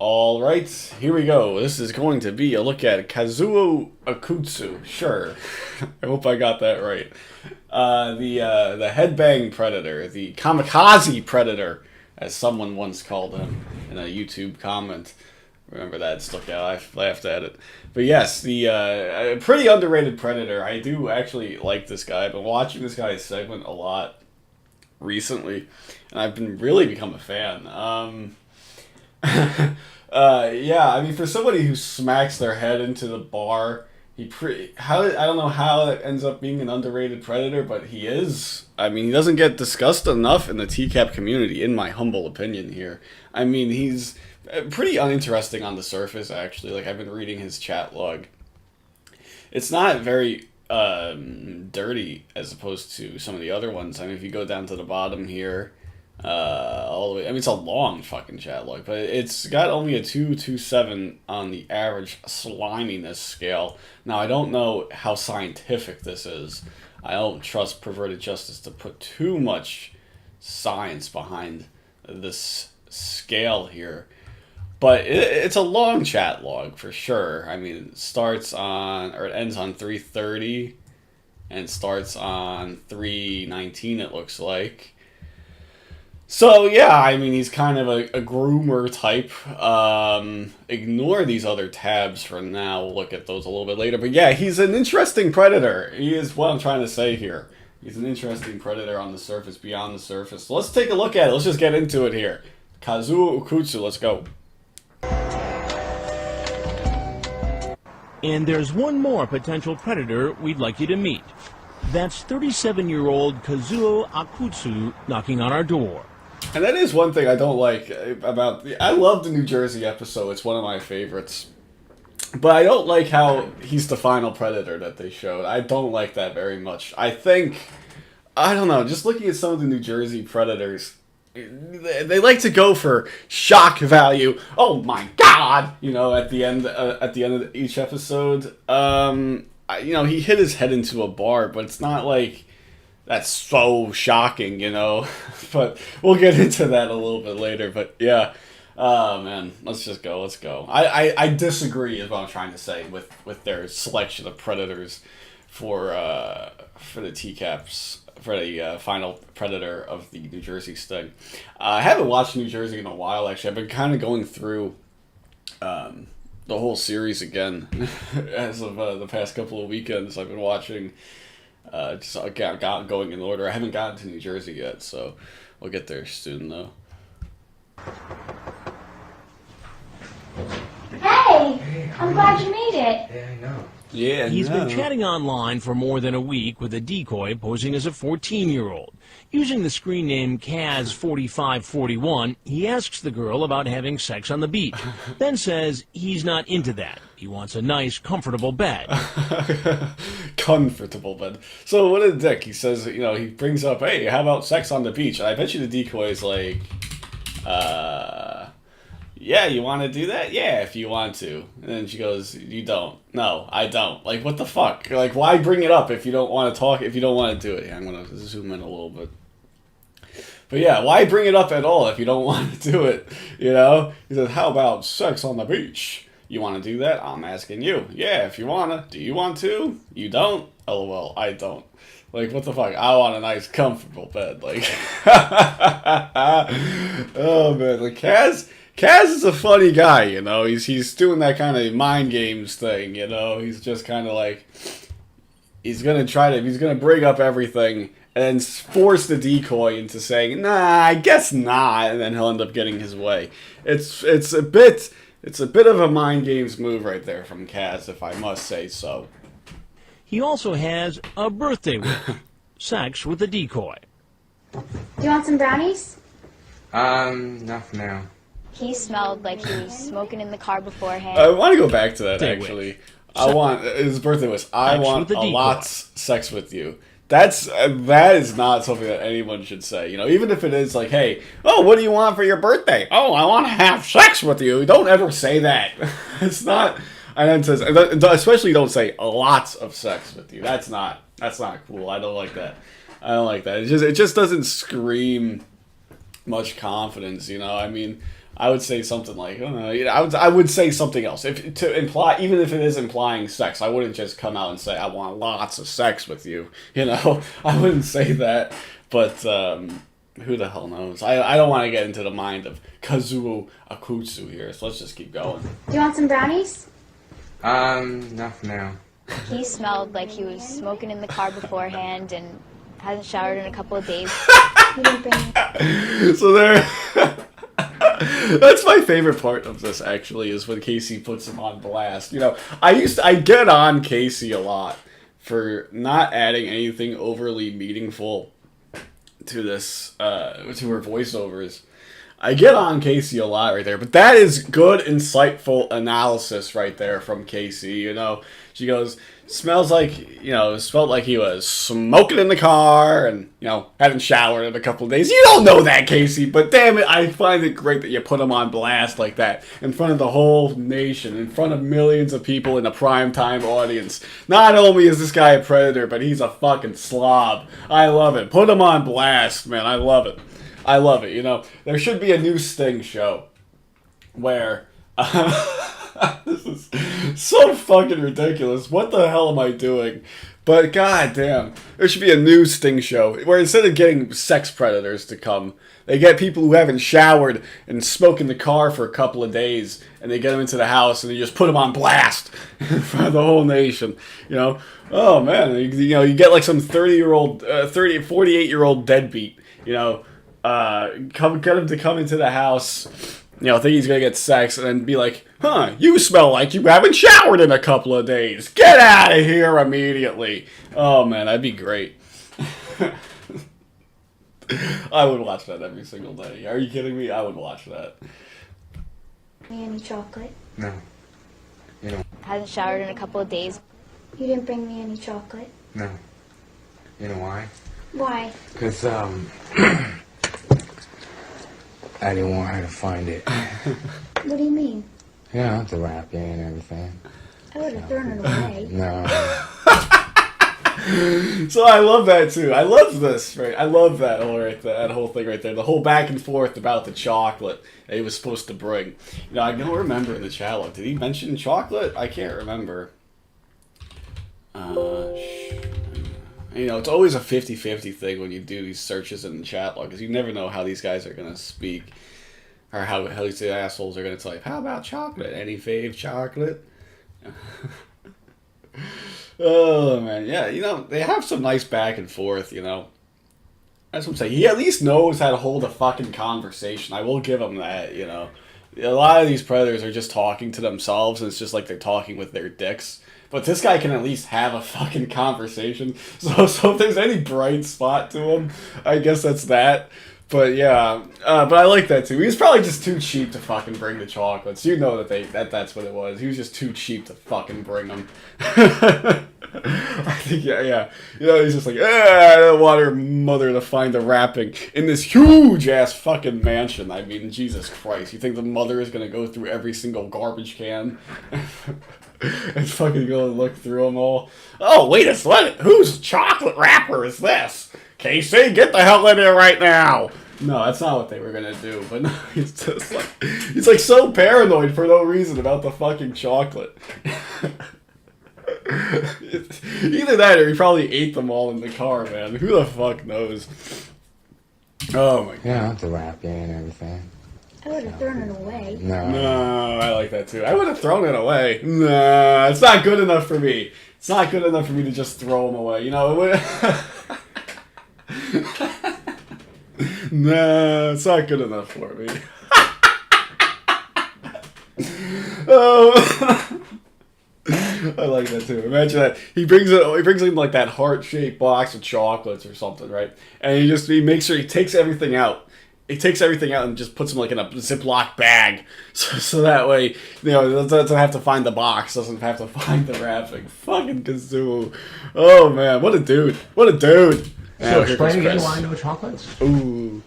All right, here we go. This is going to be a look at Kazuo Akutsu. Sure, I hope I got that right. The headbang predator, the kamikaze predator, as someone once called him in a YouTube comment. Remember that stuck out. I laughed at it. But yes, the pretty underrated predator. I do actually like this guy. I've been watching this guy's segment a lot recently, and I've been really become a fan. Yeah, I mean, for somebody who smacks their head into the bar, I don't know how it ends up being an underrated predator, but he is. I mean, he doesn't get discussed enough in the TCAP community, in my humble opinion here. I mean, he's pretty uninteresting on the surface, actually. Like, I've been reading his chat log. It's not very dirty as opposed to some of the other ones. I mean, if you go down to the bottom here, all the way. I mean, it's a long fucking chat log, but it's got only a 227 on the average sliminess scale. Now, I don't know how scientific this is. I don't trust Perverted Justice to put too much science behind this scale here. But it's a long chat log for sure. I mean, it starts on, or it ends on 3:30, and starts on 3:19, it looks like. So, yeah, I mean, he's kind of a groomer type. Ignore these other tabs for now. We'll look at those a little bit later. But, yeah, he's an interesting predator. He is what I'm trying to say here. He's an interesting predator on the surface, beyond the surface. So let's take a look at it. Let's just get into it here. Kazuo Akutsu, let's go. And there's one more potential predator we'd like you to meet. That's 37-year-old Kazuo Akutsu knocking on our door. And that is one thing I don't like about I love the New Jersey episode. It's one of my favorites. But I don't like how he's the final predator that they showed. I don't like that very much. I don't know, just looking at some of the New Jersey predators, they like to go for shock value. Oh my god! You know, at the end of each episode, he hit his head into a bar, but it's not like that's so shocking, you know. But we'll get into that a little bit later. But yeah, man, let's just go. Let's go. I disagree, is what I'm trying to say with their selection of predators for the TCAPs. For the final predator of the New Jersey sting. I haven't watched New Jersey in a while, actually. I've been kind of going through the whole series again as of the past couple of weekends. I've been watching, just got going in order. I haven't gotten to New Jersey yet, so we'll get there soon, though. Hey! I'm glad you made it. Yeah, I know. Yeah, He's been chatting online for more than a week with a decoy posing as a 14-year-old. Using the screen name Kaz4541, he asks the girl about having sex on the beach, then says he's not into that. He wants a nice, comfortable bed. Comfortable bed. So what a dick. He says, he brings up, hey, how about sex on the beach? And I bet you the decoy is like, yeah, you want to do that? Yeah, if you want to. And then she goes, you don't. No, I don't. Like, what the fuck? Like, why bring it up if you don't want to talk, if you don't want to do it? Yeah, I'm going to zoom in a little bit. But yeah, why bring it up at all if you don't want to do it? You know? He says, how about sex on the beach? You want to do that? I'm asking you. Yeah, if you want to. Do you want to? You don't? LOL, I don't. Like, what the fuck? I want a nice, comfortable bed. Like, oh, man. Like, Kaz is a funny guy, you know. He's doing that kind of mind games thing, you know. He's just kind of like, he's gonna bring up everything and then force the decoy into saying, nah, I guess not, and then he'll end up getting his way. It's a bit of a mind games move right there from Kaz, if I must say so. He also has a birthday wish. Sex with a decoy. Do you want some brownies? Not for now. He smelled like he was smoking in the car beforehand. I want to go back to that, Birthday actually. wish. I want, his birthday was, I Sex want with a a decoy. lot's sex with you. That is not something that anyone should say. You know, even if it is like, hey, oh, what do you want for your birthday? Oh, I want to have sex with you. Don't ever say that. It's not, and then says, especially don't say lots of sex with you. That's not cool. I don't like that. It just doesn't scream much confidence, you know. I mean, I would say something like, I don't know, you know, I would say something else. If to imply, even if it is implying sex, I wouldn't just come out and say, I want lots of sex with you. You know, I wouldn't say that. But who the hell knows? I don't want to get into the mind of Kazuo Akutsu here, so let's just keep going. Do you want some brownies? Not for now. He smelled like he was smoking in the car beforehand and hasn't showered in a couple of days. You didn't bring me. So there. That's my favorite part of this, actually, is when Casey puts him on blast. You know, I get on Casey a lot for not adding anything overly meaningful to this, to her voiceovers. I get on Casey a lot right there, but that is good, insightful analysis right there from Casey. You know, she goes, smells like, you know, smelled like he was smoking in the car and, you know, hadn't showered in a couple of days. You don't know that, Casey, but damn it, I find it great that you put him on blast like that in front of the whole nation, in front of millions of people in a primetime audience. Not only is this guy a predator, but he's a fucking slob. I love it. Put him on blast, man. I love it. I love it. You know, there should be a new Sting show where this is so fucking ridiculous. What the hell am I doing? But goddamn, there should be a new Sting show where instead of getting sex predators to come, they get people who haven't showered and smoke in the car for a couple of days, and they get them into the house and they just put them on blast in front of the whole nation. You know, oh man, you know, you get like some 48-year-old deadbeat. You know. Get him to come into the house, you know, think he's gonna get sex, and then be like, huh, you smell like you haven't showered in a couple of days. Get out of here immediately. Oh, man, that'd be great. I would watch that every single day. Are you kidding me? I would watch that. Any chocolate? No. You know. Hasn't showered in a couple of days. You didn't bring me any chocolate? No. You know why? Why? Because, I didn't want her to find it. What do you mean? Yeah, the wrapping and everything. I would have thrown it away. No. So I love that too. I love this, right? I love that whole thing right there. The whole back and forth about the chocolate that he was supposed to bring. You know, I don't remember in the chat log. Did he mention chocolate? I can't remember. You know, it's always a 50-50 thing when you do these searches in the chat log, because you never know how these guys are going to speak, or how these assholes are going to type, how about chocolate? Any fave chocolate? Oh, man, yeah, you know, they have some nice back and forth, you know. That's what I'm saying. He at least knows how to hold a fucking conversation. I will give him that, you know. A lot of these predators are just talking to themselves, and it's just like they're talking with their dicks. But this guy can at least have a fucking conversation. So if there's any bright spot to him, I guess that's that. But yeah, but I like that too. He was probably just too cheap to fucking bring the chocolates. You know that's what it was. He was just too cheap to fucking bring them. I think yeah. You know, he's just like, I don't want her mother to find the wrapping in this huge ass fucking mansion. I mean, Jesus Christ. You think the mother is gonna go through every single garbage can? And fucking go and look through them all. Oh, wait a second. Whose chocolate wrapper is this? Casey, get the hell in here right now. No, that's not what they were gonna do. But no, he's just like, he's like so paranoid for no reason about the fucking chocolate. Either that or he probably ate them all in the car, man. Who the fuck knows? Oh my god. Yeah, the wrapping and everything. I would have thrown it away. No, I like that too. I would have thrown it away. No, it's not good enough for me. It's not good enough for me to just throw them away. You know, it would... No, it's not good enough for me. Oh, I like that too. Imagine that he brings in like that heart-shaped box of chocolates or something, right? And he makes sure he takes everything out. He takes everything out and just puts them like in a Ziploc bag, so that way, you know, doesn't have to find the box, doesn't have to find the wrapping. Fucking Kazuo. Oh man, what a dude! What a dude! So explain again why no chocolates? Ooh.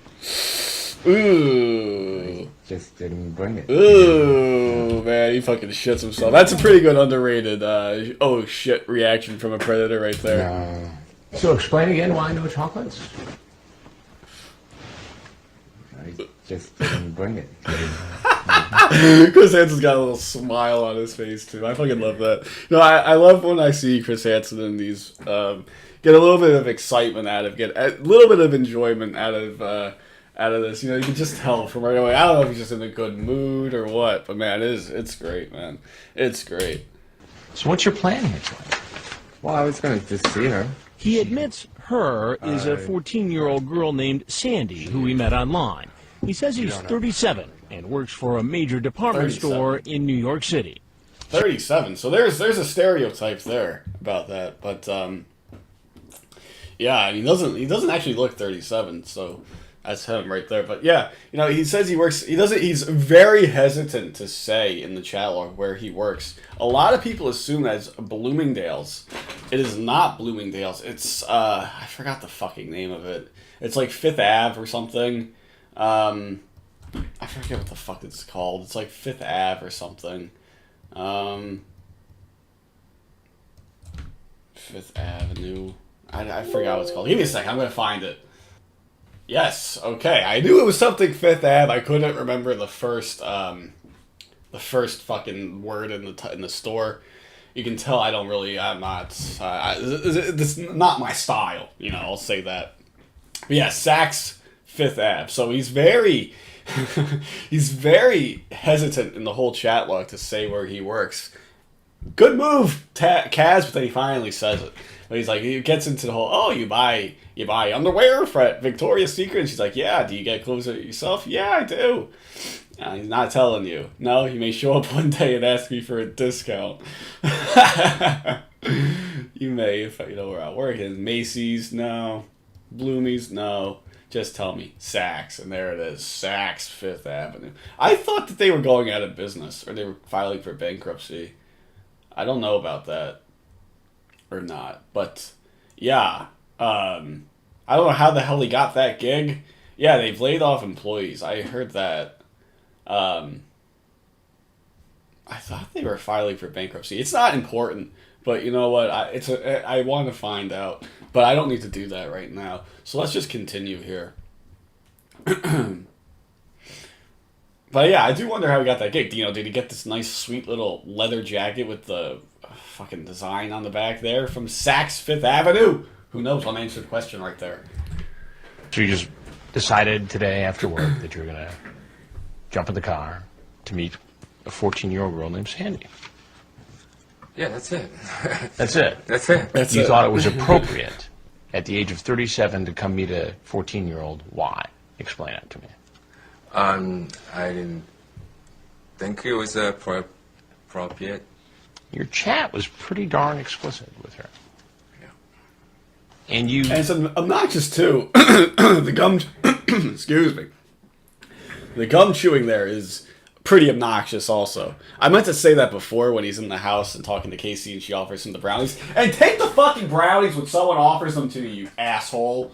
Ooh. Just didn't bring it. Ooh, man, he fucking shits himself. That's a pretty good underrated, oh shit reaction from a predator right there. No. So explain again why no chocolates? I just didn't bring it. Chris Hansen's got a little smile on his face too. I fucking love that. You know, I love when I see Chris Hansen in these. Get a little bit of excitement out of, get a little bit of enjoyment out of this. You know, you can just tell from right away. I don't know if he's just in a good mood or what, but man, it's great, man. It's great. So what's your plan here tonight? Well, I was going to just see her. He admits her is a 14-year-old girl named Sandy who he met online. He says he's 37 and works for a major department 37. store in New York City. 37. So there's a stereotype there about that, but yeah, and he doesn't actually look 37, so that's him right there. But yeah, you know, he says he works. He's very hesitant to say in the chat log where he works. A lot of people assume that it's Bloomingdale's. It is not Bloomingdale's. It's I forgot the fucking name of it. It's like Fifth Ave or something. I forget what the fuck it's called. It's like Fifth Ave or something. Fifth Avenue. I forgot what it's called. Give me a second. I'm going to find it. Yes. Okay. I knew it was something Fifth Ave. I couldn't remember the first fucking word in the store. You can tell I'm not, it's not my style. You know, I'll say that. But yeah, Saks Fifth Ave. So he's very, he's very hesitant in the whole chat log to say where he works. Good move, Kaz, but then he finally says it. But he's like, he gets into the whole, oh, you buy underwear for Victoria's Secret? And she's like, yeah, do you get clothes yourself? Yeah, I do. He's not telling you. No, he may show up one day and ask me for a discount. You may, if you know where I work. Macy's, no. Bloomies, no. Just tell me. Saks, and there it is. Saks Fifth Avenue. I thought that they were going out of business, or they were filing for bankruptcy. I don't know about that. Or not, but yeah, I don't know how the hell he got that gig. Yeah, they've laid off employees. I heard that. I thought they were filing for bankruptcy. It's not important, but you know what? I want to find out, but I don't need to do that right now. So let's just continue here. But yeah, I do wonder how he got that gig. You know, did he get this nice, sweet little leather jacket with the fucking design on the back there from Saks Fifth Avenue? Who knows? I'll answer the question right there. So you just decided today after work that you're going to jump in the car to meet a 14-year-old girl named Sandy. Yeah, that's it. That's it? That's it. You thought it was appropriate at the age of 37 to come meet a 14-year-old. Why? Explain that to me. I didn't think it was appropriate. Your chat was pretty darn explicit with her. Yeah. And it's obnoxious too. The gum, excuse me. The gum chewing there is pretty obnoxious also. I meant to say that before when he's in the house and talking to Casey and she offers him the brownies. And take the fucking brownies when someone offers them to you, you asshole.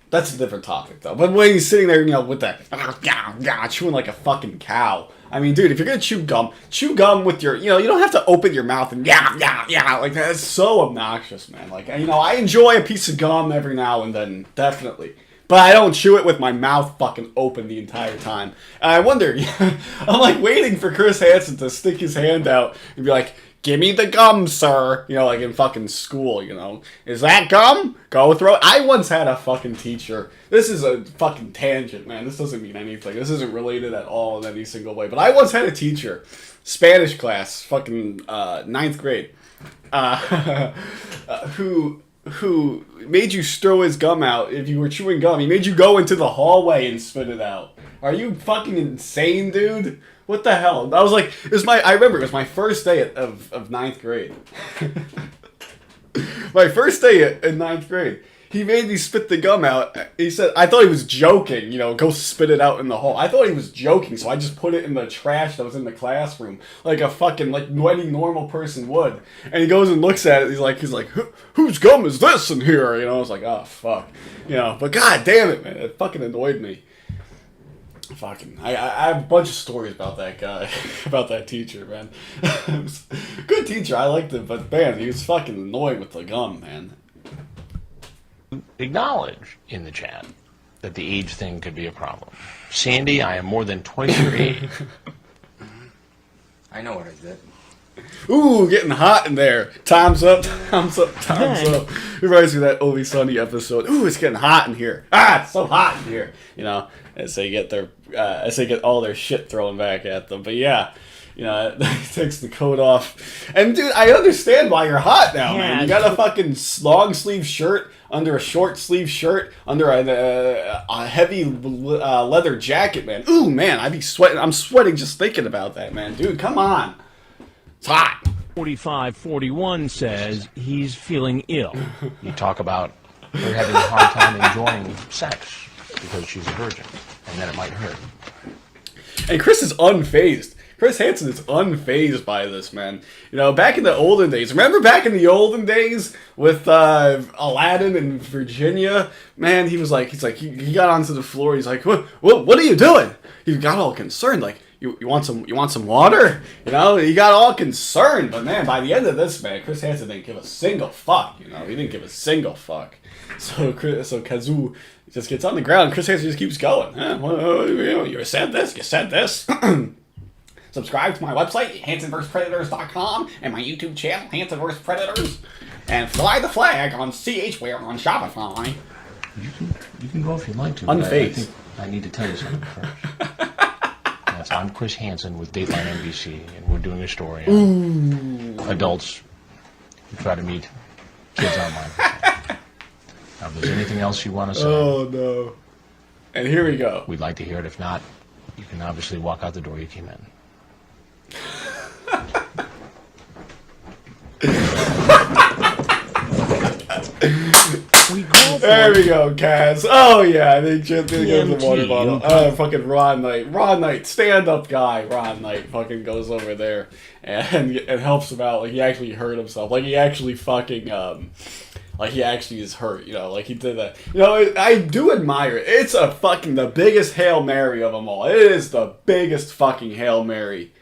That's a different topic, though. But when he's sitting there, you know, with that, chewing like a fucking cow. I mean, dude, if you're going to chew gum with your, you know, you don't have to open your mouth and like that. It's so obnoxious, man. Like, you know, I enjoy a piece of gum every now and then, definitely. But I don't chew it with my mouth fucking open the entire time. And I wonder, I'm like waiting for Chris Hansen to stick his hand out and be like, give me the gum, sir. You know, like in fucking school, you know. Is that gum? Go throw it. I once had a fucking teacher. This is a fucking tangent, man. This doesn't mean anything. This isn't related at all in any single way. But I once had a teacher, Spanish class, fucking 9th grade, who made you throw his gum out if you were chewing gum. He made you go into the hallway and spit it out. Are you fucking insane, dude? What the hell? I was like, I remember it was my first day of 9th grade. My first day in 9th grade. He made me spit the gum out. He said, I thought he was joking, you know, go spit it out in the hall. I thought he was joking, so I just put it in the trash that was in the classroom, like a fucking, like any normal person would. And he goes and looks at it, he's like, whose gum is this in here? You know, I was like, oh, fuck. You know, but god damn it, man, it fucking annoyed me. Fucking, I have a bunch of stories about that guy, about that teacher, man. Good teacher, I liked him, but man, he was fucking annoying with the gum, man. Acknowledge in the chat that the age thing could be a problem. Sandy, I am more than twice your age. I know what I did. Ooh, getting hot in there. Time's up, time's up, time's up. It reminds me of that Always Sunny episode. Ooh, it's getting hot in here. Ah, it's so hot in here. You know, as they get all their shit thrown back at them. But yeah, you know, he takes the coat off. And dude, I understand why you're hot now, man. You got a fucking long sleeve shirt under a short sleeve shirt under a heavy leather jacket, man. Ooh, man, I'd be sweating. I'm sweating just thinking about that, man. Dude, come on. It's hot. 4541 says he's feeling ill. You talk about her having a hard time enjoying sex because she's a virgin, and then it might hurt. And Chris is unfazed. Chris Hansen is unfazed by this, man. You know, back in the olden days, remember back in the olden days with Aladdin in Virginia? Man, he got onto the floor. He's like, what are you doing? He got all concerned, like, you want some water? You know, he got all concerned. But man, by the end of this, man, Chris Hansen didn't give a single fuck. You know, he didn't give a single fuck. So Kazuo just gets on the ground. Chris Hansen just keeps going. Well, you said this. You said this. Subscribe to my website, HansenVsPredators.com, and my YouTube channel, Hansen vs. Predators, and fly the flag on CHWare on Shopify. You can go if you'd like to. Unfazed. I think I need to tell you something first. Yes, I'm Chris Hansen with Dateline NBC, and we're doing a story on adults who try to meet kids online. Now, if there's anything else you want to say, Oh, no. And here we go. we'd like to hear it. If not, you can obviously walk out the door you came in. There we go, Kaz. Oh, yeah, they gives the water bottle. Fucking Ron Knight. Ron Knight, stand-up guy. Ron Knight fucking goes over there and helps him out. Like, he actually hurt himself. Like, he actually fucking, like, he actually is hurt, you know? Like, he did that. You know, I do admire it. It's the biggest Hail Mary of them all. It is the biggest fucking Hail Mary.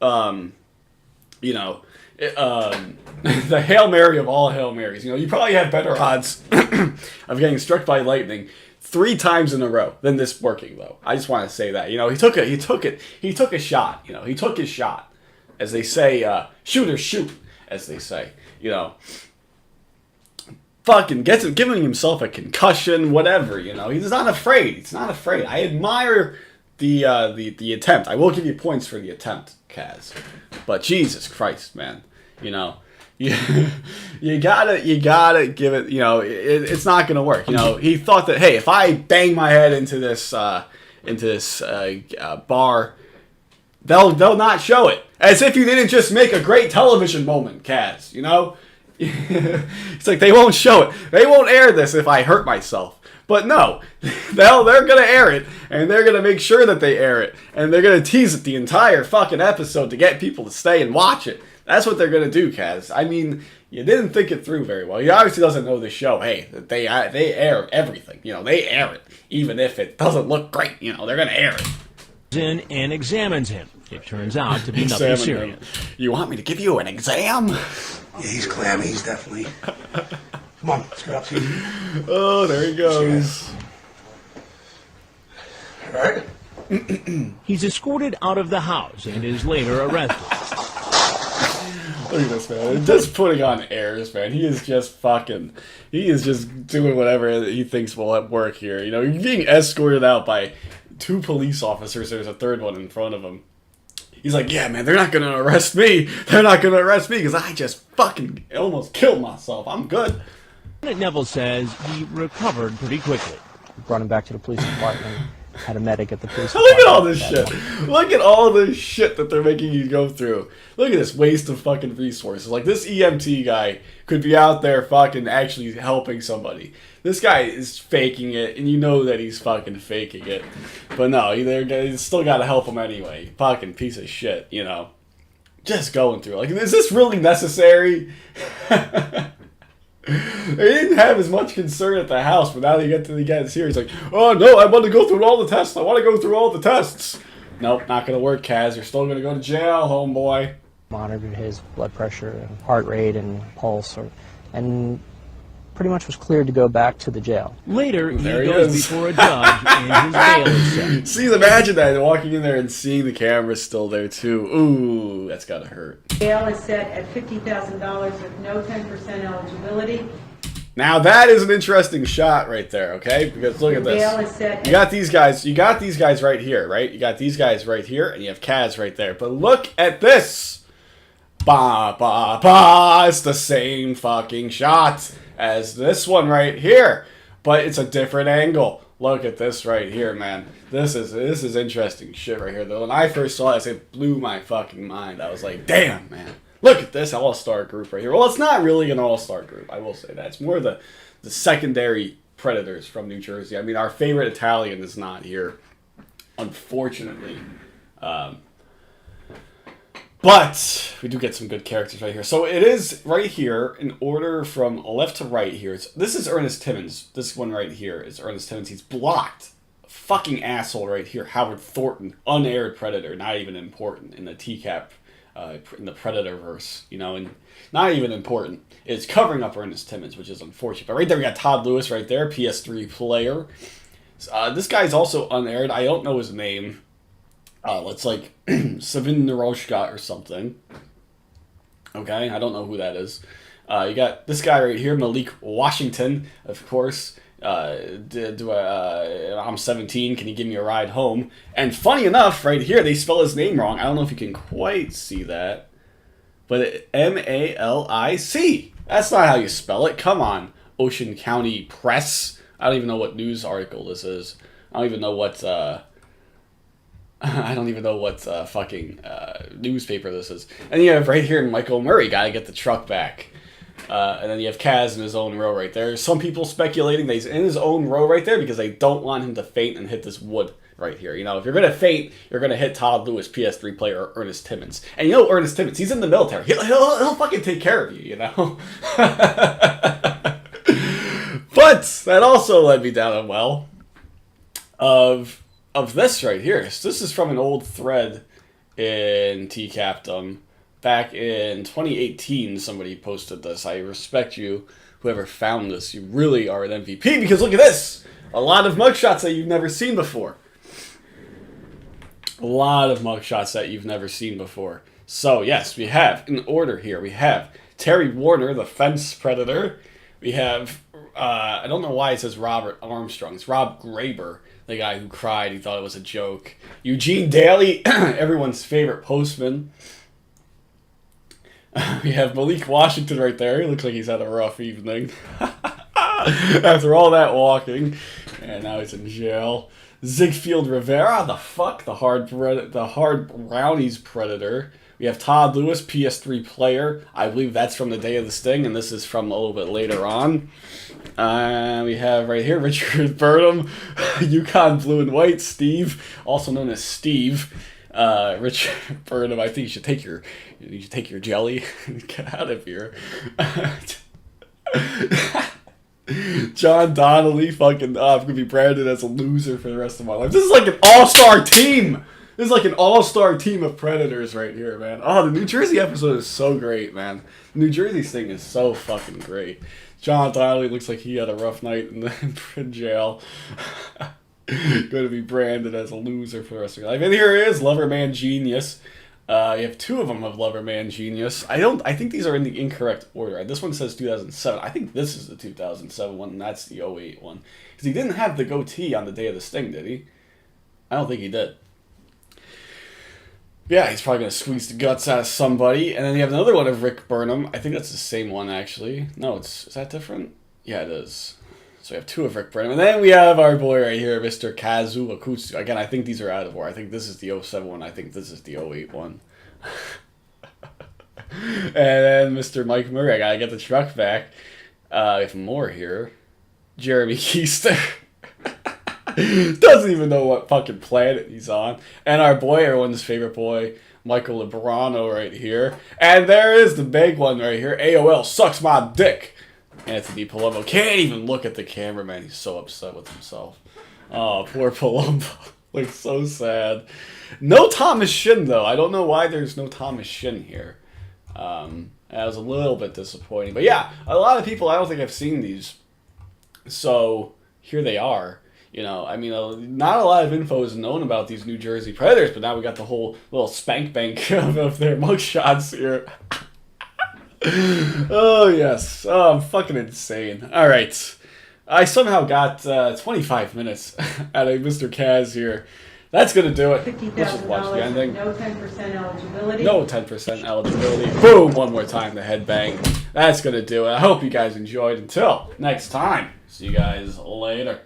You know, the Hail Mary of all Hail Marys. You know, you probably have better odds of getting struck by lightning 3 times in a row than this working, though. I just want to say that. You know, he took a shot. You know, he took his shot. As they say, shoot or shoot, as they say. You know, fucking giving himself a concussion, whatever, you know. He's not afraid. He's not afraid. I admire the attempt. I will give you points for the attempt, Kaz. But Jesus Christ, man. You know, you gotta give it, you know, it's not gonna work. You know, he thought that, hey, if I bang my head into this bar, they'll not show it. As if you didn't just make a great television moment, Kaz, you know? It's like, they won't show it. They won't air this if I hurt myself. But no, they're going to air it, and they're going to make sure that they air it, and they're going to tease it the entire fucking episode to get people to stay and watch it. That's what they're going to do, Kaz. I mean, you didn't think it through very well. He obviously doesn't know the show. Hey, they air everything. You know, they air it. Even if it doesn't look great, you know, they're going to air it. In and examines him. It turns out to be nothing serious. You want me to give you an exam? Yeah, he's clammy. He's definitely... Come on, let's get up to you. Oh, there he goes. All right. He's escorted out of the house and is later arrested. Look at this, man. Just putting on airs, man. He is just doing whatever he thinks will work here. You know, you're being escorted out by 2 police officers. There's a third one in front of him. He's like, yeah, man, they're not going to arrest me. They're not going to arrest me because I just fucking almost killed myself. I'm good. Neville says he recovered pretty quickly. Brought him back to the police department. Had a medic at the police department. Look at all this shit. Look at all this shit that they're making you go through. Look at this waste of fucking resources. Like, this EMT guy could be out there fucking actually helping somebody. This guy is faking it, and you know that he's fucking faking it. But no, you still gotta help him anyway. Fucking piece of shit, you know. Just going through. Like, is this really necessary? They didn't have as much concern at the house, but now they get to the guys here. He's like, oh no, I want to go through all the tests. I want to go through all the tests. Nope, not going to work, Kaz. You're still going to go to jail, homeboy. Monitored his blood pressure and heart rate and pulse, and pretty much was cleared to go back to the jail. Later, he There he goes is. before a judge and his bail is set. See, imagine that, walking in there and seeing the camera still there, too. Ooh, that's gotta hurt. Bail is set at $50,000 with no 10% eligibility. Now that is an interesting shot right there, okay? Because look at Bail is this. set. You got these guys right here, right? You got these guys right here, and you have Kaz right there. But look at this. Ba ba ba. It's the same fucking shot as this one right here, but it's a different angle. Look at this right here, man. This is interesting shit right here. Though when I first saw this, it blew my fucking mind. I was like, damn, man. Look at this all-star group right here. Well, it's not really an all-star group, I will say that. It's more the secondary predators from New Jersey. I mean, our favorite Italian is not here, unfortunately. But we do get some good characters right here. So it is right here, in order from left to right here. This is Ernest Timmons. This one right here is Ernest Timmons. He's blocked. Fucking asshole right here. Howard Thornton, unaired predator, not even important in the TCAP. In the Predator-verse, you know, and not even important. It's covering up Ernest Timmons, which is unfortunate. But right there, we got Todd Lewis right there, PS3 player. This guy's also unaired. I don't know his name. Let's like Savin Naroshka or something. Okay, I don't know who that is. You got this guy right here, Malik Washington, of course. I'm 17, can you give me a ride home? And funny enough, right here, they spell his name wrong. I don't know if you can quite see that. But M-A-L-I-C. That's not how you spell it. Come on, Ocean County Press. I don't even know what news article this is. I don't even know what, fucking newspaper this is. And you have right here Michael Murray, gotta get the truck back. And then you have Kaz in his own row right there. Some people speculating that he's in his own row right there because they don't want him to faint and hit this wood right here. You know, if you're going to faint, you're going to hit Todd Lewis, PS3 player, or Ernest Timmons. And you know Ernest Timmons, he's in the military. He'll fucking take care of you, you know? But that also led me down a well of this right here. So this is from an old thread in TCAPdom. Back in 2018, somebody posted this. I respect you, whoever found this. You really are an MVP, because look at this! A lot of mugshots that you've never seen before. A lot of mugshots that you've never seen before. So, yes, we have, in order here, we have Terry Warner, the fence predator. We have, I don't know why it says Robert Armstrong. It's Rob Graber, the guy who cried. He thought it was a joke. Eugene Daly, everyone's favorite postman. We have Malik Washington right there. He looks like he's had a rough evening. After all that walking. And now he's in jail. Ziegfeld Rivera, the hard brownies predator. We have Todd Lewis, PS3 player. I believe that's from the day of the sting, and this is from a little bit later on. We have right here Richard Burnham, Yukon Blue and White, Steve, also known as Steve. Richard Burnham, I think you should take your jelly and get out of here. John Donnelly, fucking, I'm gonna be branded as a loser for the rest of my life. This is like an all-star team! This is like an all-star team of predators right here, man. Oh, the New Jersey episode is so great, man. The New Jersey thing is so fucking great. John Donnelly looks like he had a rough night in jail. Going to be branded as a loser for the rest of your life. And here he is, Loverman Genius. You have two of them of Loverman Genius. I think these are in the incorrect order. This one says 2007. I think this is the 2007 one, and that's the 08 one. Because he didn't have the goatee on the day of the sting, did he? I don't think he did. Yeah, he's probably going to squeeze the guts out of somebody. And then you have another one of Rick Burnham. I think that's the same one, actually. No, is that different? Yeah, it is. So we have two of Rick Burnham. And then we have our boy right here, Mr. Kazuo Akutsu. Again, I think these are out of order. I think this is the 07 one. I think this is the 08 one. And then Mr. Mike Murray. I got to get the truck back. We have more here. Jeremy Keister. Doesn't even know what fucking planet he's on. And our boy, everyone's favorite boy, Michael Librano right here. And there is the big one right here. AOL sucks my dick. Anthony Palumbo can't even look at the camera, man. He's so upset with himself. Oh, poor Palumbo. Looks so sad. No Thomas Shin, though. I don't know why there's no Thomas Shin here. That was a little bit disappointing. But yeah, a lot of people, I don't think I've seen these. So here they are. You know, I mean, not a lot of info is known about these New Jersey Predators, but now we got the whole little spank bank of their mugshots here. Oh, yes. Oh, I'm fucking insane. All right. I somehow got 25 minutes out of Mr. Kaz here. That's going to do it. Let's just watch the ending. No 10% eligibility. No 10% eligibility. Boom! One more time, the headbang. That's going to do it. I hope you guys enjoyed. Until next time. See you guys later.